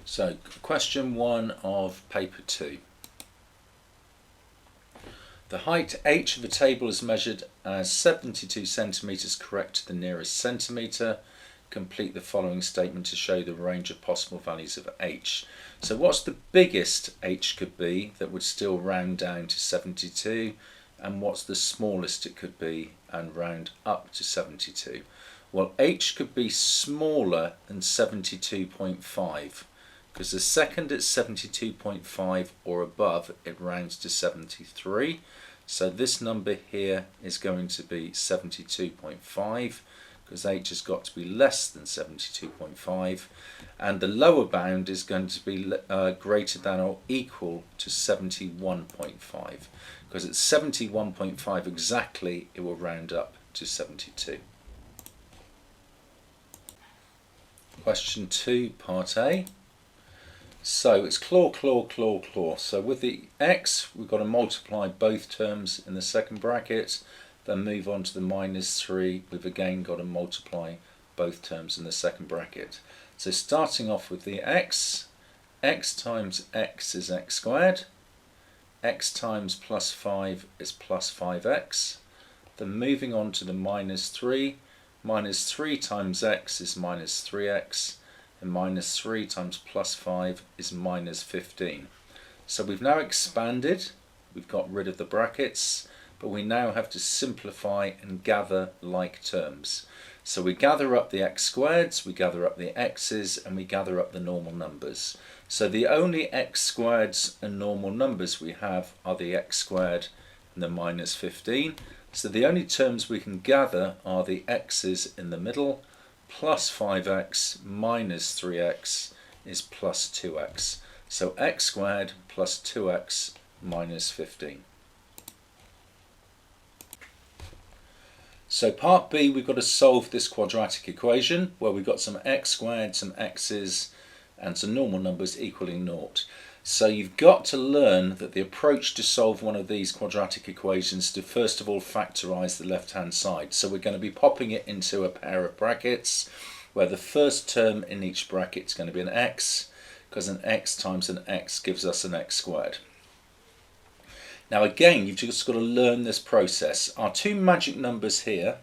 So question 1 of paper 2. The height h of a table is measured as 72 centimetres correct to the nearest centimetre. Complete the following statement to show the range of possible values of h. So what's the biggest h could be that would still round down to 72, and what's the smallest it could be and round up to 72? Well, h could be smaller than 72.5 because the second it's 72.5 or above, it rounds to 73. So this number here is going to be 72.5 because h has got to be less than 72.5, and the lower bound is going to be greater than or equal to 71.5 because at 71.5 exactly it will round up to 72. Question 2, part A. So it's claw, claw, claw, claw. So with the x, we've got to multiply both terms in the second bracket, then move on to the -3. We've again got to multiply both terms in the second bracket. So starting off with the x times x is x squared, x times plus 5 is plus 5x, then moving on to the -3, -3 times x is -3x, and -3 times plus 5 is -15. So we've now expanded, we've got rid of the brackets, but we now have to simplify and gather like terms. So we gather up the x squareds, we gather up the x's, and we gather up the normal numbers. So the only x squareds and normal numbers we have are the x squared and the -15. So the only terms we can gather are the x's in the middle. Plus 5x minus 3x is plus 2x. So x squared plus 2x minus 15. So part B, we've got to solve this quadratic equation where we've got some x squared, some x's, and some normal numbers equaling 0. So you've got to learn that the approach to solve one of these quadratic equations is to first of all factorise the left hand side. So we're going to be popping it into a pair of brackets where the first term in each bracket is going to be an x, because an x times an x gives us an x squared. Now again, you've just got to learn this process. Our two magic numbers here,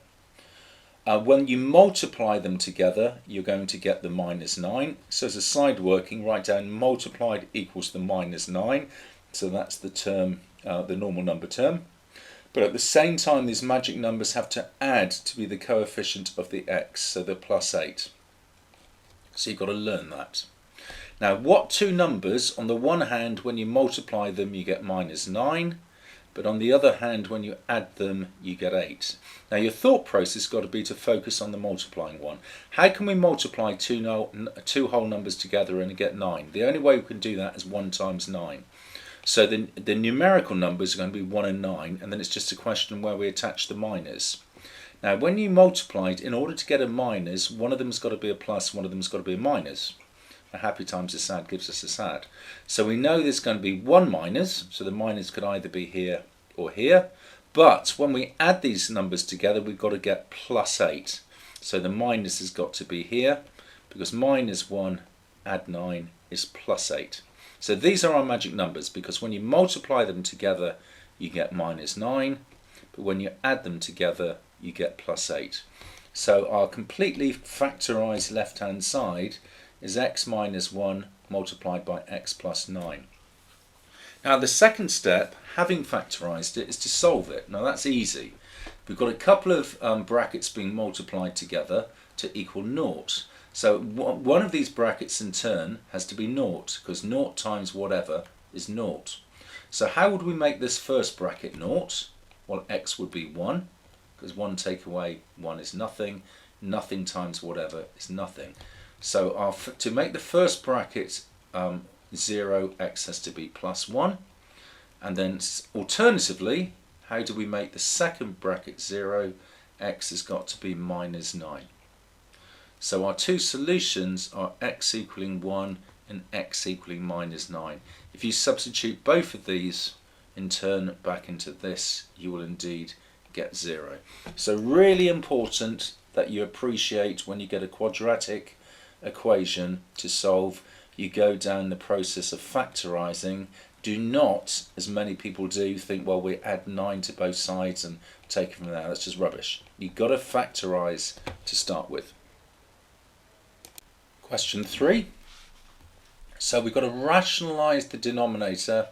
when you multiply them together, you're going to get the -9. So as a side working, write down multiplied equals the -9. So that's the term, the normal number term. But at the same time, these magic numbers have to add to be the coefficient of the x, so the +8. So you've got to learn that. Now, what two numbers, on the one hand, when you multiply them, you get -9. But on the other hand, when you add them, you get 8. Now your thought process has got to be to focus on the multiplying one. How can we multiply two whole numbers together and get 9? The only way we can do that is 1 times 9. So the numerical numbers are going to be 1 and 9, and then it's just a question where we attach the minus. Now when you multiply it, in order to get a minus, one of them's got to be a plus, one of them's got to be a minus. A happy times a sad gives us a sad. So we know there's going to be one minus, so the minus could either be here or here. But when we add these numbers together, we've got to get +8. So the minus has got to be here, because -1 add 9 is +8. So these are our magic numbers, because when you multiply them together, you get -9. But when you add them together, you get +8. So our completely factorised left-hand side is x minus 1 multiplied by x plus 9. Now the second step, having factorised it, is to solve it. Now that's easy. We've got a couple of brackets being multiplied together to equal 0. So one of these brackets in turn has to be 0, because 0 times whatever is 0. So how would we make this first bracket 0? Well, x would be 1, because 1 take away 1 is nothing. Nothing times whatever is nothing. So to make the first bracket 0, x has to be +1. And then alternatively, how do we make the second bracket 0? X has got to be -9. So our two solutions are x equaling 1 and x equaling -9. If you substitute both of these in turn back into this, you will indeed get 0. So really important that you appreciate when you get a quadratic equation to solve, you go down the process of factorising. Do not, as many people do, think, well, we add 9 to both sides and take it from there. That's just rubbish. You've got to factorise to start with. Question 3. So we've got to rationalise the denominator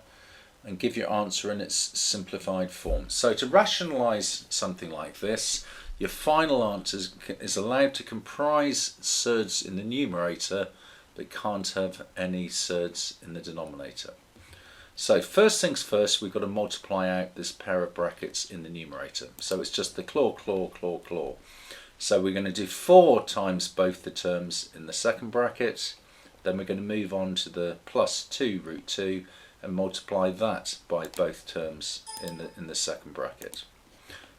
and give your answer in its simplified form. So to rationalise something like this, your final answer is allowed to comprise surds in the numerator but can't have any surds in the denominator. So first things first, we've got to multiply out this pair of brackets in the numerator. So it's just the claw. So we're going to do 4 times both the terms in the second bracket. Then we're going to move on to the plus 2 root 2 and multiply that by both terms in the second bracket.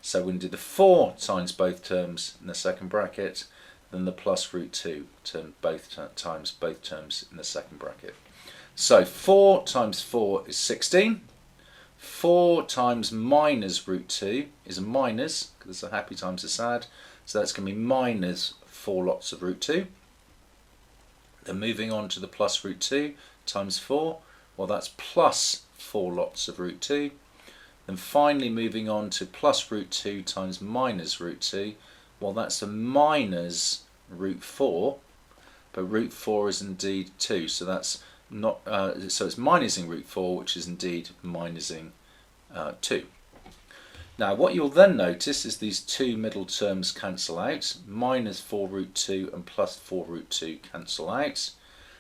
So we're going to do the 4 times both terms in the second bracket, then the plus root 2 times both terms in the second bracket. So 4 times 4 is 16. 4 times minus root 2 is a minus, because the happy times are sad. So that's going to be minus 4 lots of root 2. Then moving on to the plus root 2 times 4. Well, that's plus 4 lots of root 2. Then finally moving on to plus root 2 times minus root 2. Well, that's a minus root 4. But root 4 is indeed 2. So that's not so it's minusing root 4, which is indeed minusing 2. Now what you'll then notice is these two middle terms cancel out. Minus 4 root 2 and plus 4 root 2 cancel out.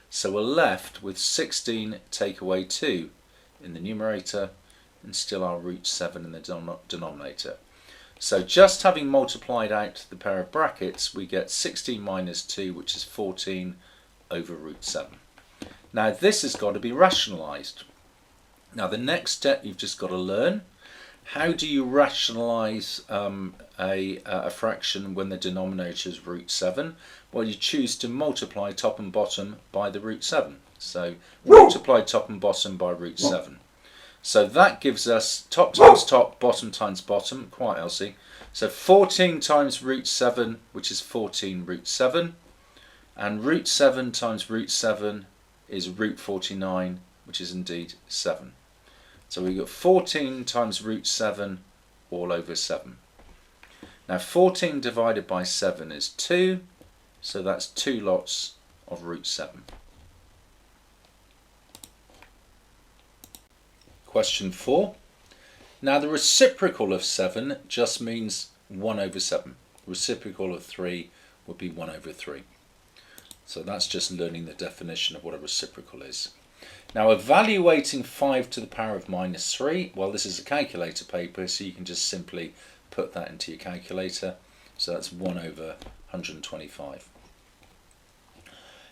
So we're left with 16 take away 2 in the numerator and still our root 7 in the denominator. So just having multiplied out the pair of brackets, we get 16 minus 2, which is 14 over root 7. Now this has got to be rationalised. Now the next step you've just got to learn, how do you rationalise a fraction when the denominator is root 7? Well, you choose to multiply top and bottom by the root 7. So multiply top and bottom by root 7. So that gives us top times top, bottom times bottom, quite Elsie. So 14 times root 7, which is 14 root 7. And root 7 times root 7 is root 49, which is indeed 7. So we've got 14 times root 7 all over 7. Now 14 divided by 7 is 2, so that's 2 lots of root 7. Question 4. Now the reciprocal of 7 just means 1 over 7. Reciprocal of 3 would be 1 over 3. So that's just learning the definition of what a reciprocal is. Now evaluating 5 to the power of minus 3, well this is a calculator paper, so you can just simply put that into your calculator. So that's 1 over 125.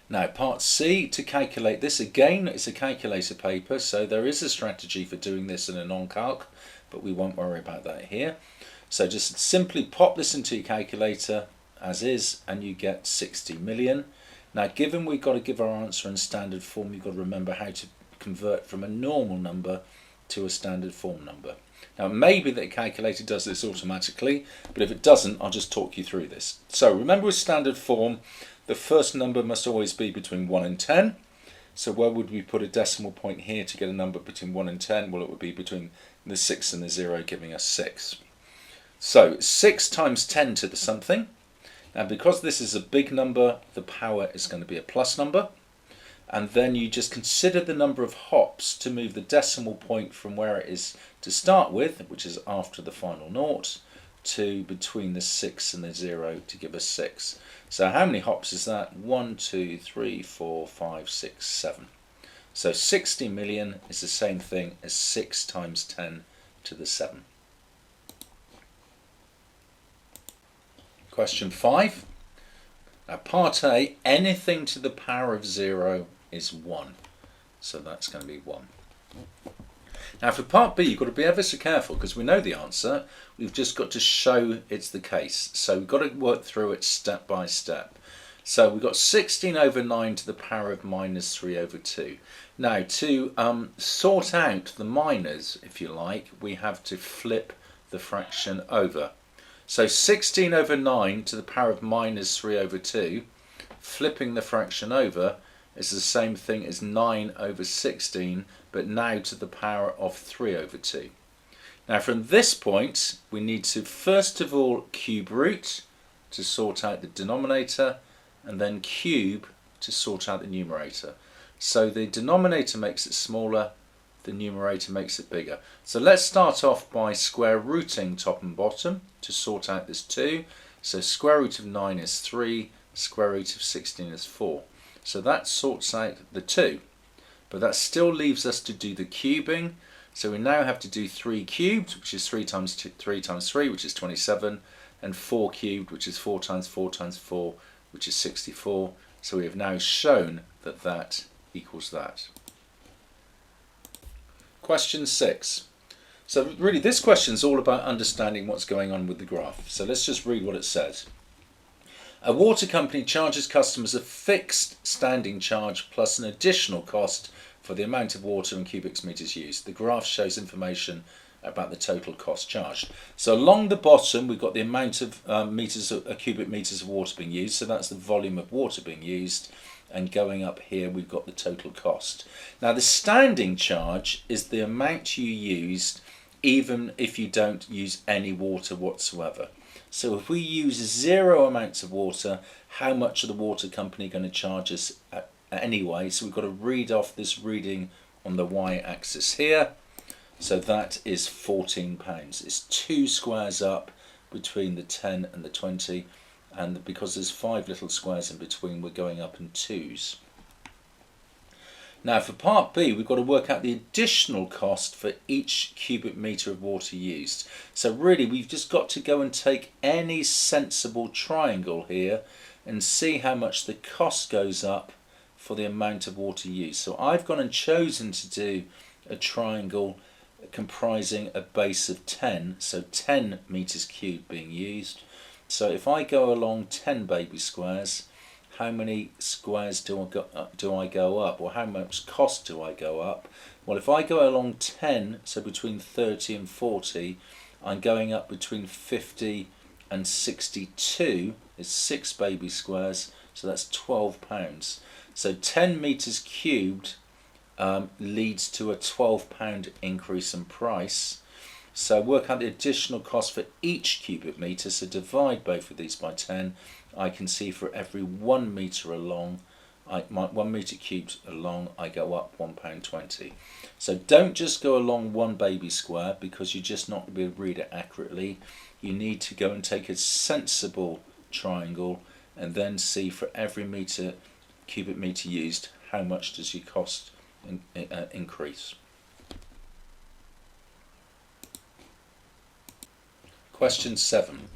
Now part C, to calculate this, again it's a calculator paper, so there is a strategy for doing this in a non-calc, but we won't worry about that here. So just simply pop this into your calculator as is and you get 60 million. Now given we've got to give our answer in standard form, you've got to remember how to convert from a normal number to a standard form number. Now maybe the calculator does this automatically, but if it doesn't, I'll just talk you through this. So remember with standard form, the first number must always be between 1 and 10. So where would we put a decimal point here to get a number between 1 and 10? Well, it would be between the 6 and the 0, giving us 6. So 6 times 10 to the something. Now because this is a big number, the power is going to be a plus number. And then you just consider the number of hops to move the decimal point from where it is to start with, which is after the final naught, to between the 6 and the 0 to give us 6. So how many hops is that? 1, 2, 3, 4, 5, 6, 7. So 60 million is the same thing as 6 times 10 to the 7. Question 5. Now part A, anything to the power of 0 is 1. So that's going to be 1. Now for part B, you've got to be ever so careful because we know the answer. We've just got to show it's the case. So we've got to work through it step by step. So we've got 16 over 9 to the power of minus 3 over 2. Now to sort out the minors, if you like, we have to flip the fraction over. So 16 over 9 to the power of minus 3 over 2, flipping the fraction over, is the same thing as 9 over 16, but now to the power of 3 over 2. Now from this point, we need to first of all cube root to sort out the denominator, and then cube to sort out the numerator. So the denominator makes it smaller, the numerator makes it bigger. So let's start off by square rooting top and bottom to sort out this 2. So square root of 9 is 3, square root of 16 is 4. So that sorts out the 2. But that still leaves us to do the cubing. So we now have to do 3 cubed, which is 3 times 3 times 3, which is 27, and 4 cubed, which is 4 times 4 times 4, which is 64. So we have now shown that that equals that. Question 6. So really this question is all about understanding what's going on with the graph. So let's just read what it says. A water company charges customers a fixed standing charge plus an additional cost for the amount of water in cubic meters used. The graph shows information about the total cost charged. So along the bottom we've got the amount of cubic meters of water being used, so that's the volume of water being used, and going up here we've got the total cost. Now the standing charge is the amount you used even if you don't use any water whatsoever. So if we use 0 amounts of water, how much are the water company going to charge us anyway? So we've got to read off this reading on the y-axis here. So that is £14. It's 2 squares up between the 10 and the 20, and because there's 5 little squares in between, we're going up in 2s. Now for part B, we've got to work out the additional cost for each cubic metre of water used. So really we've just got to go and take any sensible triangle here and see how much the cost goes up for the amount of water used. So I've gone and chosen to do a triangle comprising a base of 10, so 10 metres cubed being used. So if I go along 10 baby squares, how many squares do I go up, or how much cost do I go up? Well, if I go along 10, so between 30 and 40, I'm going up between 50 and 62, is 6 baby squares, so that's £12. So 10 metres cubed leads to a £12 increase in price. So work out the additional cost for each cubic metre, so divide both of these by 10. I can see for every 1 metre along, 1 metre cubed along, I go up £1.20. So don't just go along one baby square, because you're just not going to be able to read it accurately. You need to go and take a sensible triangle and then see for every cubic metre used, how much does your cost increase. Question 7.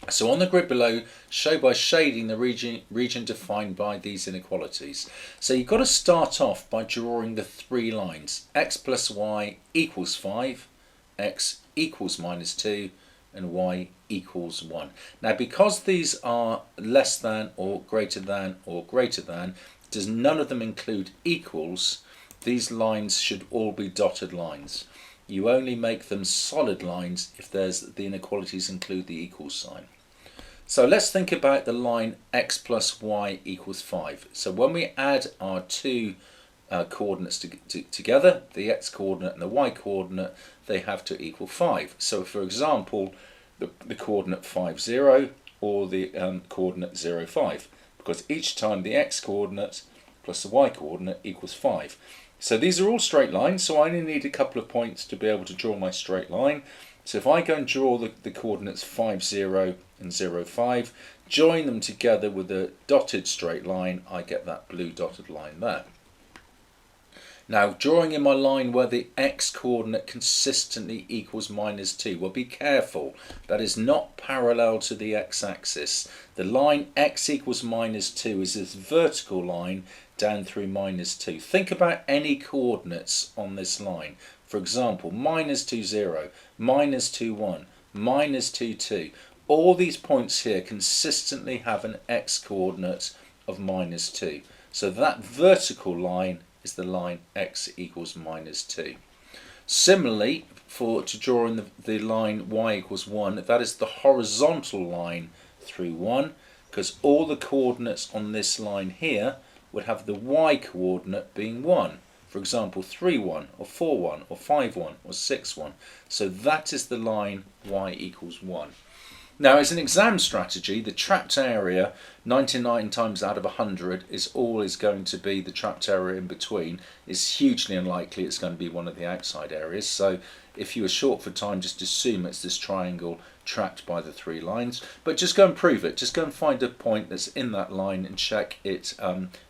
So on the grid below, show by shading the region defined by these inequalities. So you've got to start off by drawing the 3 lines. X plus y equals 5, x equals minus 2, and y equals 1. Now because these are less than or greater than, does none of them include equals, these lines should all be dotted lines. You only make them solid lines if the inequalities include the equals sign. So let's think about the line x plus y equals 5. So when we add our 2 coordinates together, the x coordinate and the y coordinate, they have to equal 5. So for example, the coordinate 5, 0 or the coordinate 0, 5, because each time the x coordinate plus the y coordinate equals 5. So these are all straight lines, so I only need a couple of points to be able to draw my straight line. So if I go and draw the coordinates 5, 0 and 0, 5, join them together with a dotted straight line, I get that blue dotted line there. Now drawing in my line where the x coordinate consistently equals minus 2. Well, be careful, that is not parallel to the x-axis. The line x equals minus 2 is this vertical line down through minus 2. Think about any coordinates on this line. For example, minus 2, 0, minus 2, 1, minus 2, 2. All these points here consistently have an x coordinate of minus 2. So that vertical line is the line x equals minus 2. Similarly, to draw in the line y equals 1, that is the horizontal line through 1, because all the coordinates on this line here would have the y coordinate being 1. For example, 3, 1, or 4, 1, or 5, 1, or 6, 1. So that is the line y equals 1. Now, as an exam strategy, the trapped area 99 times out of 100 is always going to be the trapped area in between. It's hugely unlikely it's going to be one of the outside areas. So if you are short for time, just assume it's this triangle trapped by the three lines. But just go and prove it. Just go and find a point that's in that line and check it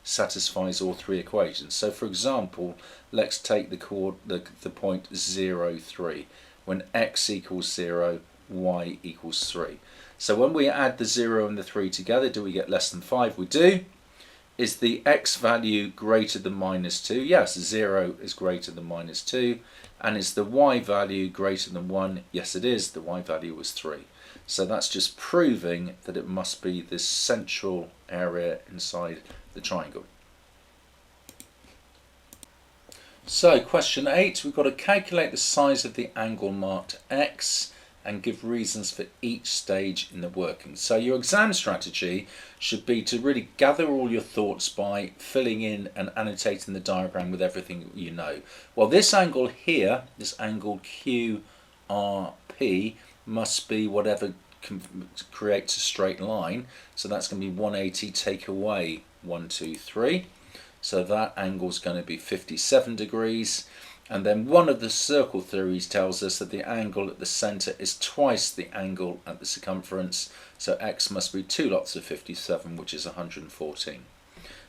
satisfies all three equations. So for example, let's take the point 0, 3. When x equals 0, y equals 3. So when we add the 0 and the 3 together, do we get less than 5? We do. Is the x value greater than minus 2? Yes, 0 is greater than minus 2. And is the y value greater than 1? Yes, it is. The y value was 3. So that's just proving that it must be this central area inside the triangle. So question 8, we've got to calculate the size of the angle marked x and give reasons for each stage in the working. So your exam strategy should be to really gather all your thoughts by filling in and annotating the diagram with everything you know. Well, this angle here, this angle QRP, must be whatever creates a straight line. So that's going to be 180 take away 1, 2, 3. So that angle is going to be 57 degrees. And then one of the circle theories tells us that the angle at the centre is twice the angle at the circumference. So x must be 2 lots of 57, which is 114.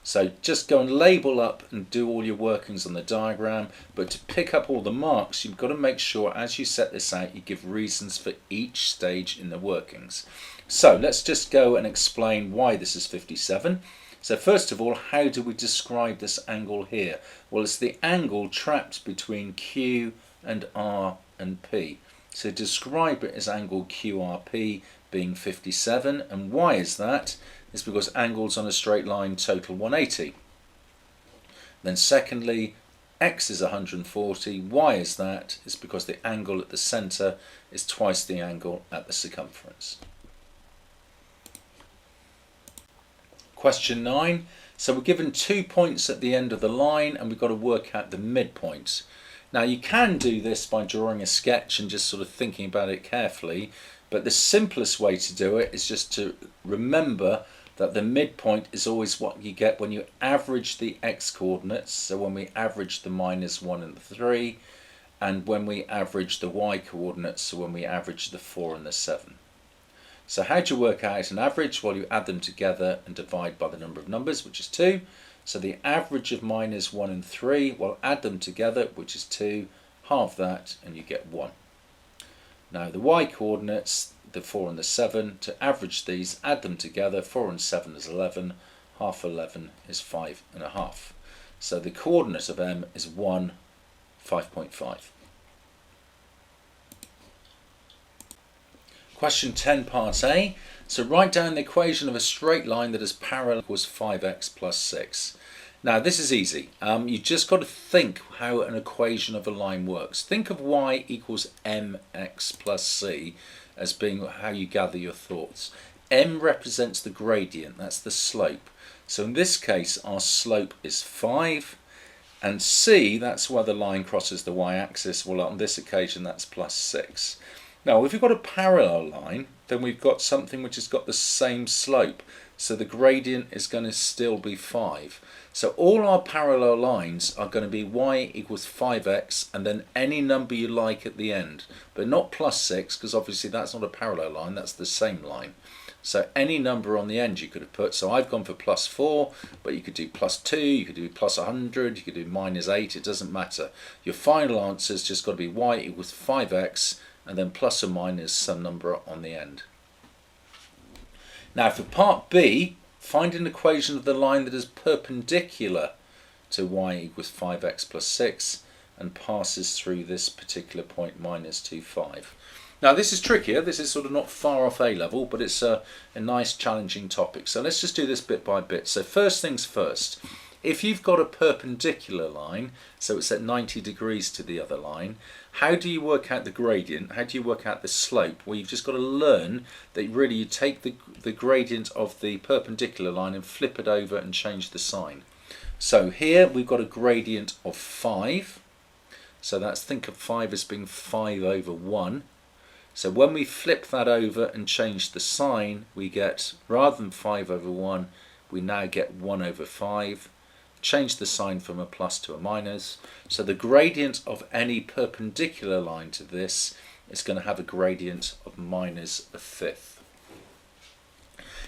So just go and label up and do all your workings on the diagram. But to pick up all the marks, you've got to make sure as you set this out, you give reasons for each stage in the workings. So let's just go and explain why this is 57. So first of all, how do we describe this angle here? Well, it's the angle trapped between Q and R and P. So describe it as angle QRP being 57. And why is that? It's because angles on a straight line total 180. Then secondly, x is 140. Why is that? It's because the angle at the centre is twice the angle at the circumference. Question 9. So we're given 2 points at the end of the line and we've got to work out the midpoint. Now you can do this by drawing a sketch and just sort of thinking about it carefully, but the simplest way to do it is just to remember that the midpoint is always what you get when you average the x coordinates. So when we average the -1 and the 3, and when we average the y coordinates, so when we average the 4 and the 7. So how do you work out an average? Well, you add them together and divide by the number of numbers, which is 2. So the average of -1 and 3, well, add them together, which is 2, halve that, and you get 1. Now the y coordinates, the 4 and the 7, to average these, add them together, 4 and 7 is 11, half 11 is 5.5. So the coordinate of m is 1, 5.5. Question 10, part A. So write down the equation of a straight line that is parallel equals 5x plus 6. Now this is easy. You just got to think how an equation of a line works. Think of y equals mx plus c as being how you gather your thoughts. M represents the gradient, that's the slope. So in this case our slope is 5, and c, that's where the line crosses the y-axis. Well, on this occasion that's plus 6. Now, if we've got a parallel line, then we've got something which has got the same slope. So the gradient is going to still be 5. So all our parallel lines are going to be y equals 5x and then any number you like at the end. But not plus 6, because obviously that's not a parallel line, that's the same line. So any number on the end you could have put. So I've gone for plus 4, but you could do plus 2, you could do plus 100, you could do -8, it doesn't matter. Your final answer has just got to be y equals 5x and then plus or minus some number on the end. Now for part B, find an equation of the line that is perpendicular to y equals 5x plus 6 and passes through this particular point -2, 5. Now this is trickier, this is sort of not far off A level, but it's a nice challenging topic. So let's just do this bit by bit. So first things first, if you've got a perpendicular line, so it's at 90 degrees to the other line, how do you work out the gradient? How do you work out the slope? Well, you've just got to learn that really you take the gradient of the perpendicular line and flip it over and change the sign. So here we've got a gradient of 5. So that's, think of 5 as being 5 over 1. So when we flip that over and change the sign, we get, rather than 5 over 1, we now get 1 over 5. Change the sign from a plus to a minus. So the gradient of any perpendicular line to this is going to have a gradient of minus a fifth.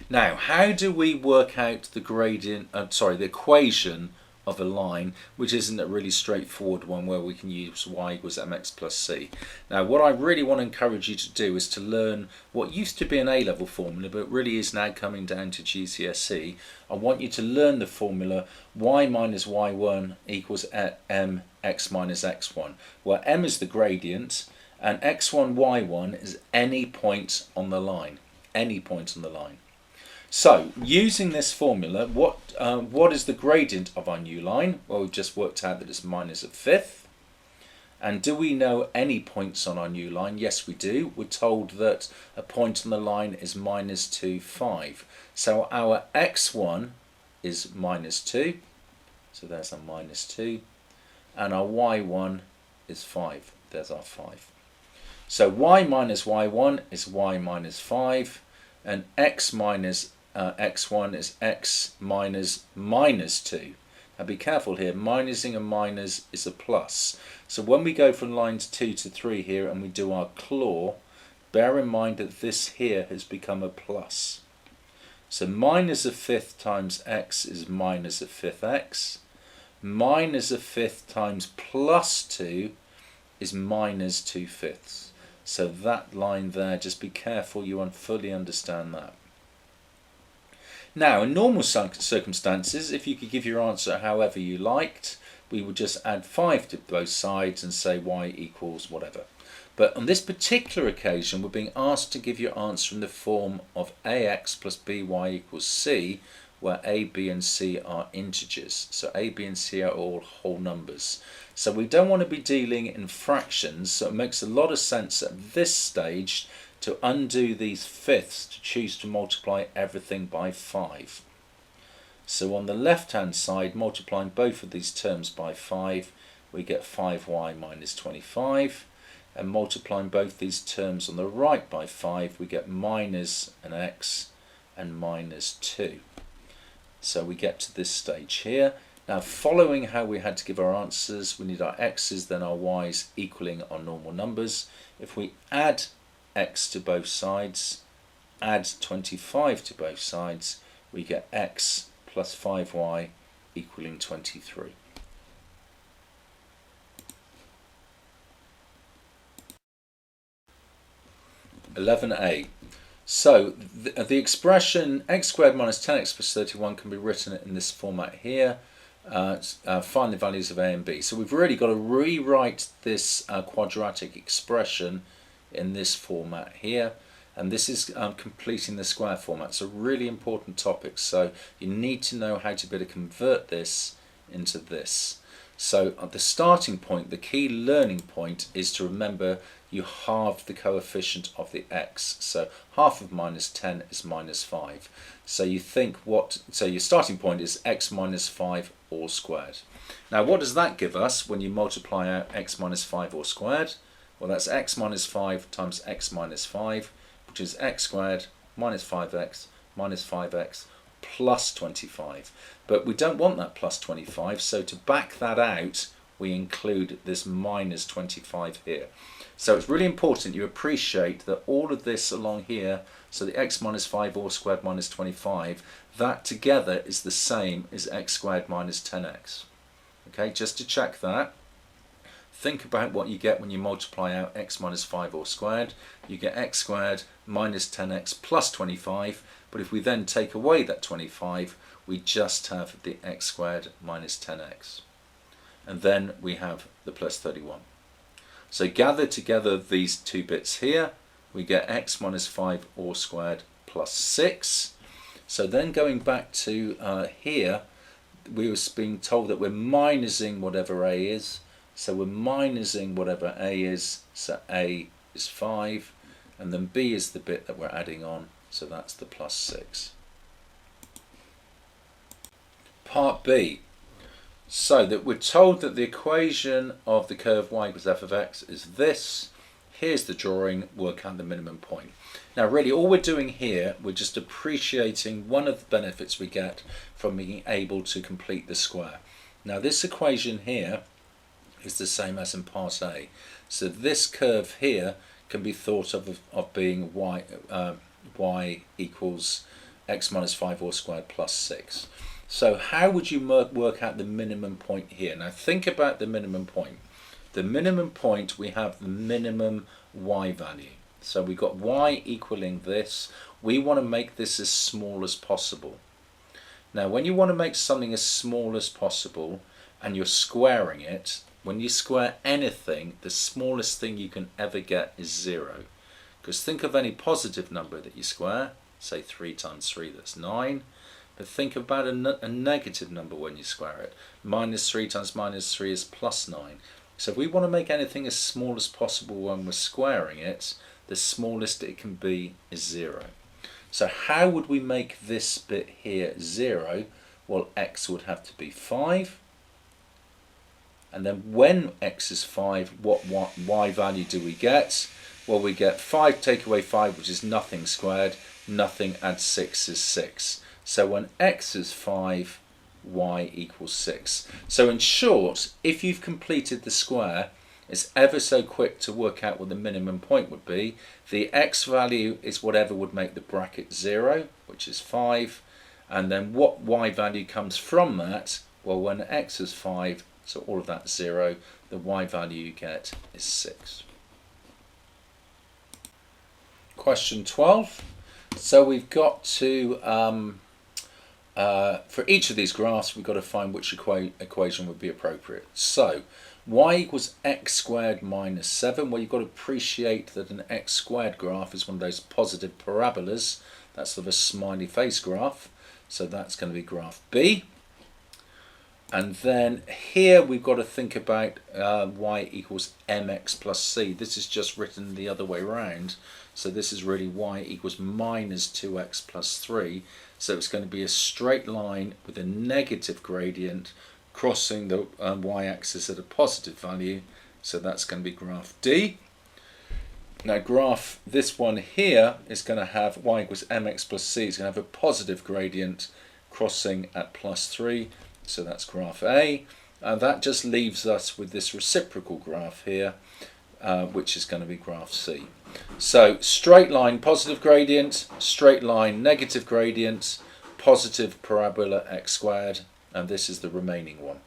Now, how do we work out the gradient, the equation of a line, which isn't a really straightforward one where we can use y equals mx plus c? Now, what I really want to encourage you to do is to learn what used to be an A-level formula, but really is now coming down to GCSE. I want you to learn the formula y minus y1 equals mx minus x1, where m is the gradient and x1, y1 is any point on the line. Any point on the line. So, using this formula, what is the gradient of our new line? Well, we've just worked out that it's minus a fifth. And do we know any points on our new line? Yes, we do. We're told that a point on the line is minus 2, 5. So our x1 is minus 2. So there's our minus 2. And our y1 is 5. There's our 5. So y minus y1 is y minus 5. And x minus x1 is x minus minus 2. Now be careful here, minusing a minus is a plus. So when we go from lines 2 to 3 here and we do our claw, bear in mind that this here has become a plus. So minus a fifth times x is minus a fifth x. Minus a fifth times plus 2 is minus 2 fifths. So that line there, just be careful you fully understand that. Now, in normal circumstances, if you could give your answer however you liked, we would just add 5 to both sides and say y equals whatever. But on this particular occasion, we're being asked to give your answer in the form of ax plus by equals c, where a, b and c are integers. So a, b and c are all whole numbers. So we don't want to be dealing in fractions, so it makes a lot of sense at this stage to undo these fifths to choose to multiply everything by 5. So on the left hand side, multiplying both of these terms by 5, we get 5y minus 25, and multiplying both these terms on the right by 5, we get minus an x and minus 2. So we get to this stage here. Now, following how we had to give our answers, we need our x's, then our y's equaling our normal numbers. If we add x to both sides, add 25 to both sides, we get x plus 5y equaling 23. (11a). So the expression x squared minus 10x plus 31 can be written in this format here. Find the values of a and b. So we've really got to rewrite this quadratic expression in this format here, and this is completing the square format. It's a really important topic, so you need to know how to be able to convert this into this. So at the starting point, the key learning point is to remember you halve the coefficient of the x. So half of minus 10 is minus 5. So you think so your starting point is x minus 5 all squared. Now what does that give us when you multiply out x minus 5 all squared? Well, that's x minus 5 times x minus 5, which is x squared minus 5x minus 5x plus 25. But we don't want that plus 25, so to back that out, we include this minus 25 here. So it's really important you appreciate that all of this along here, so the x minus 5 all squared minus 25, that together is the same as x squared minus 10x. Okay, just to check that. Think about what you get when you multiply out x minus 5 all squared. You get x squared minus 10x plus 25, but if we then take away that 25, we just have the x squared minus 10x. And then we have the plus 31. So gather together these two bits here, we get x minus 5 all squared plus 6. So then going back to here, we were being told that we're minusing whatever a is. So we're minusing whatever a is, so a is 5, and then b is the bit that we're adding on, so that's the plus 6. Part B. So that we're told that the equation of the curve y equals f of x is this. Here's the drawing, work out the minimum point. Now really all we're doing here, we're just appreciating one of the benefits we get from being able to complete the square. Now this equation here is the same as in part A. So this curve here can be thought of being y equals x minus 5 all squared plus 6. So how would you work out the minimum point here? Now think about the minimum point. The minimum point, we have the minimum y value. So we've got y equaling this. We want to make this as small as possible. Now when you want to make something as small as possible and you're squaring it, when you square anything, the smallest thing you can ever get is 0. Because think of any positive number that you square, say 3 times 3, that's 9. But think about a negative number when you square it. Minus 3 times minus 3 is plus 9. So if we want to make anything as small as possible when we're squaring it, the smallest it can be is 0. So how would we make this bit here 0? Well, x would have to be 5. And then when x is 5, what y value do we get? Well, we get 5 take away 5, which is nothing squared. Nothing add 6 is 6. So when x is 5, y equals 6. So in short, if you've completed the square, it's ever so quick to work out what the minimum point would be. The x value is whatever would make the bracket 0, which is 5. And then what y value comes from that? Well, when x is 5, so all of that 0, the y value you get is 6. Question 12. So we've got to, for each of these graphs, we've got to find which equation would be appropriate. So y equals x squared minus 7. Well, you've got to appreciate that an x squared graph is one of those positive parabolas. That's sort of a smiley face graph. So that's going to be graph B. And then here we've got to think about y equals mx plus c. This is just written the other way around. So this is really y equals minus 2x plus 3. So it's going to be a straight line with a negative gradient crossing the y-axis at a positive value. So that's going to be graph D. Now graph, this one here is going to have y equals mx plus c. It's going to have a positive gradient crossing at plus 3. So that's graph A. And that just leaves us with this reciprocal graph here, which is going to be graph C. So straight line positive gradient, straight line negative gradient, positive parabola x squared, and this is the remaining one.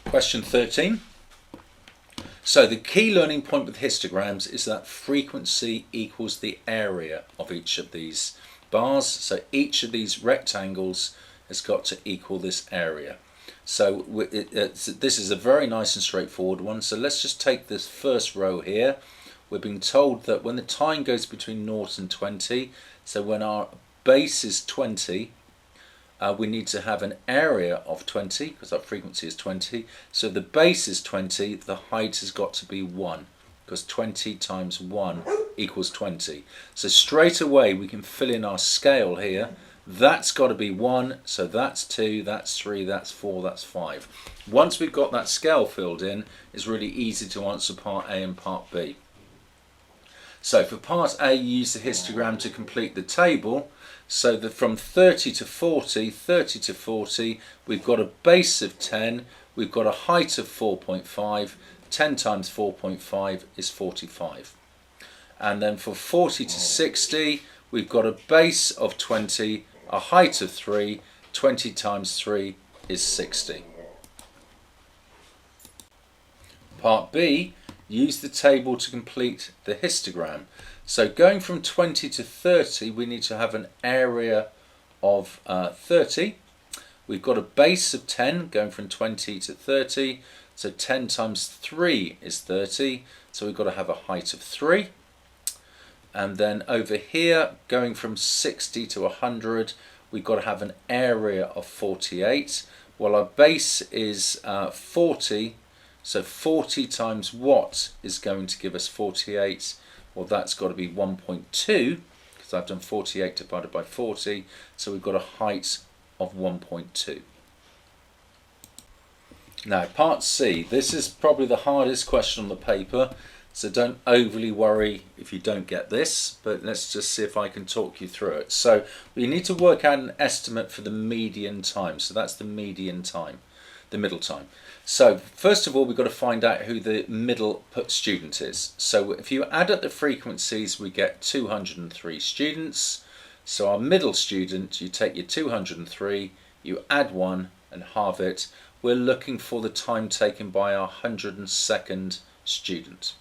Question 13. So the key learning point with histograms is that frequency equals the area of each of these bars. So each of these rectangles has got to equal this area. So this is a very nice and straightforward one. So let's just take this first row here. We're being told that when the time goes between 0 and 20, so when our base is 20, we need to have an area of 20 because our frequency is 20. So the base is 20, the height has got to be 1 because 20 times 1 equals 20. So straight away we can fill in our scale here. That's got to be 1, so that's 2, that's 3, that's 4, that's 5. Once we've got that scale filled in, it's really easy to answer part A and part B. So for part A, you use the histogram to complete the table. So that from 30 to 40, we've got a base of 10, we've got a height of 4.5, 10 times 4.5 is 45. And then for 40 to 60, we've got a base of 20, a height of 3, 20 times 3 is 60. Part B, use the table to complete the histogram. So going from 20 to 30, we need to have an area of 30. We've got a base of 10 going from 20 to 30. So 10 times 3 is 30. So we've got to have a height of 3. And then over here, going from 60 to 100, we've got to have an area of 48. Well, our base is 40. So 40 times what is going to give us 48? Well, that's got to be 1.2 because I've done 48 divided by 40. So we've got a height of 1.2. Now, part C, this is probably the hardest question on the paper, so don't overly worry if you don't get this, but let's just see if I can talk you through it. So we need to work out an estimate for the median time, so that's the median time, the middle time. So first of all, we've got to find out who the middle student is. So if you add up the frequencies, we get 203 students. So our middle student, you take your 203, you add 1 and halve it. We're looking for the time taken by our 102nd student.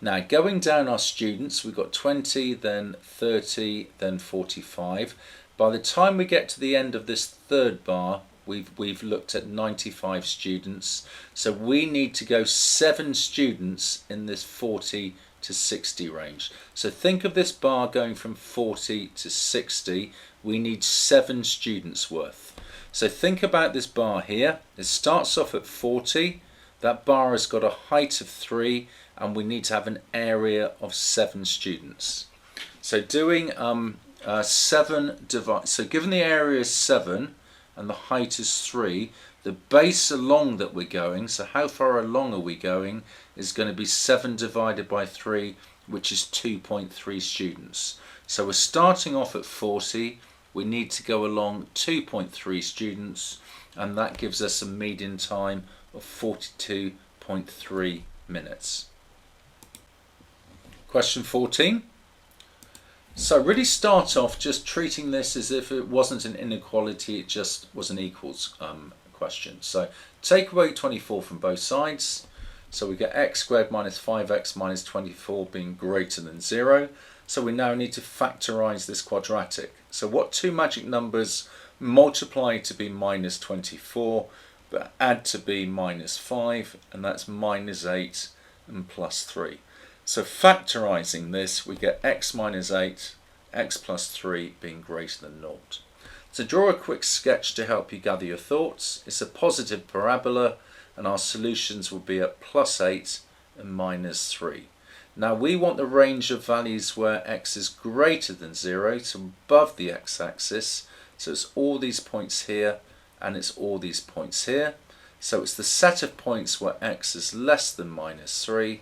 Now, going down our students, we've got 20, then 30, then 45. By the time we get to the end of this third bar, we've looked at 95 students. So we need to go 7 students in this 40 to 60 range. So think of this bar going from 40 to 60. We need 7 students worth. So think about this bar here. It starts off at 40. That bar has got a height of 3, and we need to have an area of 7 students. So doing 7 divide. So given the area is 7 and the height is 3, the base along that we're going, so how far along are we going, is going to be 7 divided by 3, which is 2.3 students. So we're starting off at 40. We need to go along 2.3 students, and that gives us a median time of 42.3 minutes. Question 14. So really start off just treating this as if it wasn't an inequality, it just was an equals question. So take away 24 from both sides. So we get x squared minus 5x minus 24 being greater than 0. So we now need to factorize this quadratic. So what two magic numbers multiply to be minus 24, but add to be minus 5, and that's minus 8 and plus 3. So factorizing this, we get x minus 8, x plus 3 being greater than 0. So draw a quick sketch to help you gather your thoughts. It's a positive parabola, and our solutions will be at plus 8 and minus 3. Now we want the range of values where x is greater than 0, so above the x-axis. So it's all these points here, and it's all these points here. So it's the set of points where x is less than minus 3,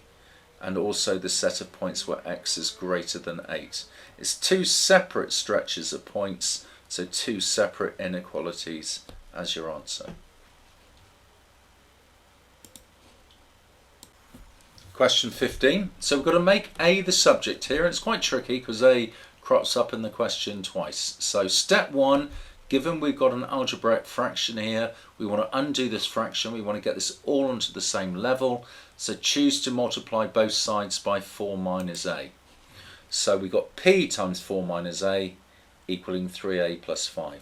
and also the set of points where x is greater than 8. It's 2 separate stretches of points, so 2 separate inequalities as your answer. Question 15. So we've got to make A the subject here, and it's quite tricky because A crops up in the question twice. So step 1, given we've got an algebraic fraction here, we want to undo this fraction, we want to get this all onto the same level, so choose to multiply both sides by 4 minus A. So we've got P times 4 minus A equaling 3A plus 5.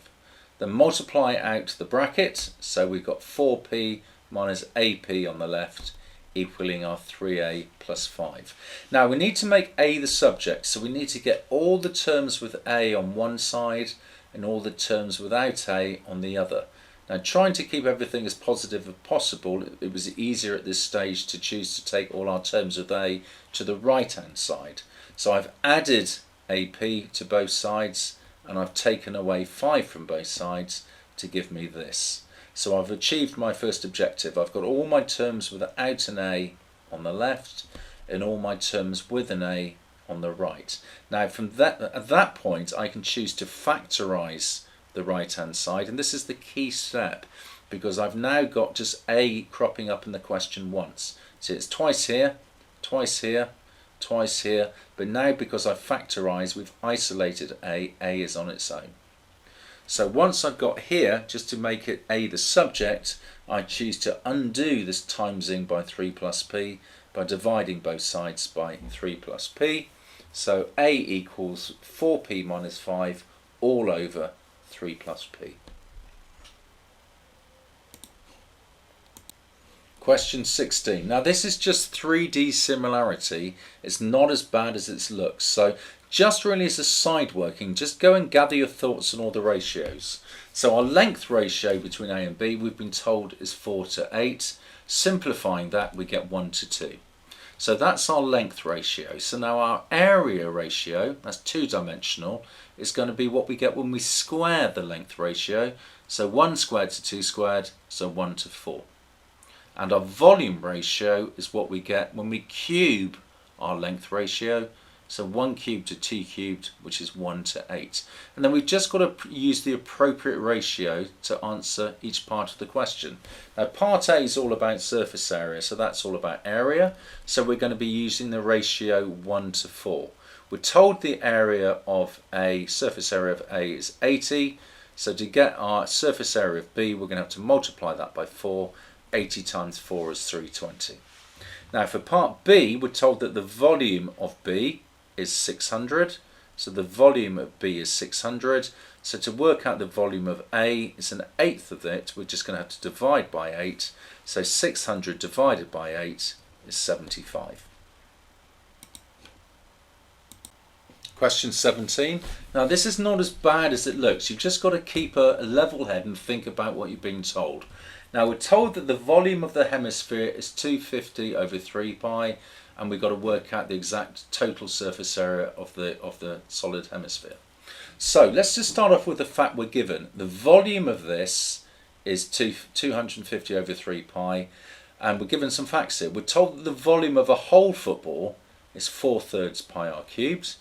Then multiply out the bracket, so we've got 4P minus AP on the left equaling our 3A plus 5. Now we need to make A the subject, so we need to get all the terms with A on one side and all the terms without A on the other. Now trying to keep everything as positive as possible, it was easier at this stage to choose to take all our terms with A to the right hand side. So I've added AP to both sides, and I've taken away 5 from both sides to give me this. So I've achieved my first objective. I've got all my terms without an A on the left and all my terms with an A on the right. Now from at that point I can choose to factorize the right hand side, and this is the key step because I've now got just A cropping up in the question once. So it's twice here, twice here, twice here, but now because I've factorized, we've isolated A is on its own. So once I've got here, just to make it A the subject, I choose to undo this timesing by 3 plus P by dividing both sides by 3 plus P. So A equals 4P minus 5 all over 3 plus P. Question 16. Now this is just 3D similarity. It's not as bad as it looks. So just really as a side working, just go and gather your thoughts on all the ratios. So our length ratio between A and B we've been told is 4 to 8. Simplifying that, we get 1 to 2. So that's our length ratio. So now our area ratio, that's 2-dimensional, is going to be what we get when we square the length ratio. So 1 squared to 2 squared, so 1 to 4. And our volume ratio is what we get when we cube our length ratio. So 1 cubed to 2 cubed, which is 1 to 8. And then we've just got to use the appropriate ratio to answer each part of the question. Now part A is all about surface area, so that's all about area. So we're going to be using the ratio 1 to 4. We're told the area of A, surface area of A is 80. So to get our surface area of B, we're going to have to multiply that by 4. 80 times 4 is 320. Now for part B, we're told that the volume of B is 600. So the volume of B is 600. So to work out the volume of A, it's an eighth of it. We're just going to have to divide by 8. So 600 divided by 8 is 75. Question 17. Now this is not as bad as it looks. You've just got to keep a level head and think about what you're being told. Now we're told that the volume of the hemisphere is 250 over 3 pi, and we've got to work out the exact total surface area of the solid hemisphere. So let's just start off with the fact we're given. The volume of this is 250 over 3 pi, and we're given some facts here. We're told that the volume of a whole football is 4/3 pi r cubed.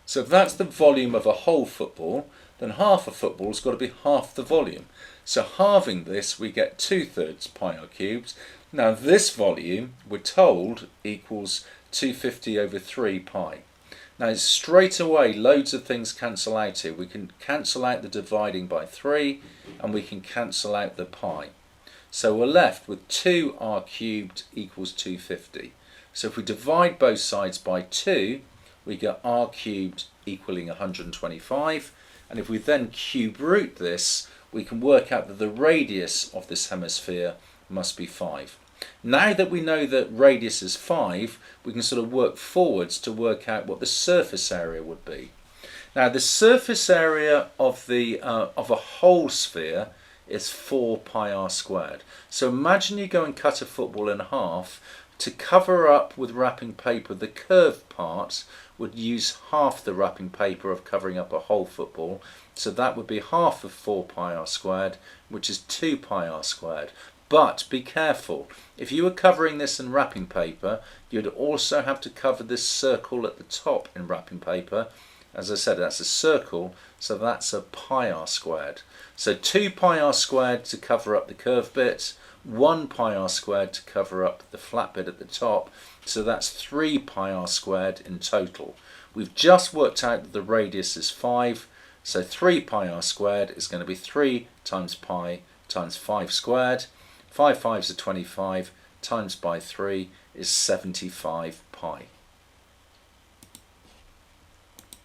So if that's the volume of a whole football, then half a football has got to be half the volume. So halving this, we get 2/3 pi r cubed. Now this volume, we're told, equals 250 over 3 pi. Now straight away, loads of things cancel out here. We can cancel out the dividing by 3, and we can cancel out the pi. So we're left with 2r cubed equals 250. So if we divide both sides by 2, we get r cubed equaling 125. And if we then cube root this, we can work out that the radius of this hemisphere must be 5. Now that we know that radius is 5, we can sort of work forwards to work out what the surface area would be. Now the surface area of a whole sphere is 4 pi r squared. So imagine you go and cut a football in half. To cover up with wrapping paper the curved part would use half the wrapping paper of covering up a whole football. So that would be half of 4 pi r squared, which is 2 pi r squared. But be careful, if you were covering this in wrapping paper, you'd also have to cover this circle at the top in wrapping paper. As I said, that's a circle, so that's a pi r squared. So 2 pi r squared to cover up the curved bit, 1 pi r squared to cover up the flat bit at the top, so that's 3 pi r squared in total. We've just worked out that the radius is 5, so 3 pi r squared is going to be 3 times pi times 5 squared. 5 5s are 25, times by 3 is 75 pi.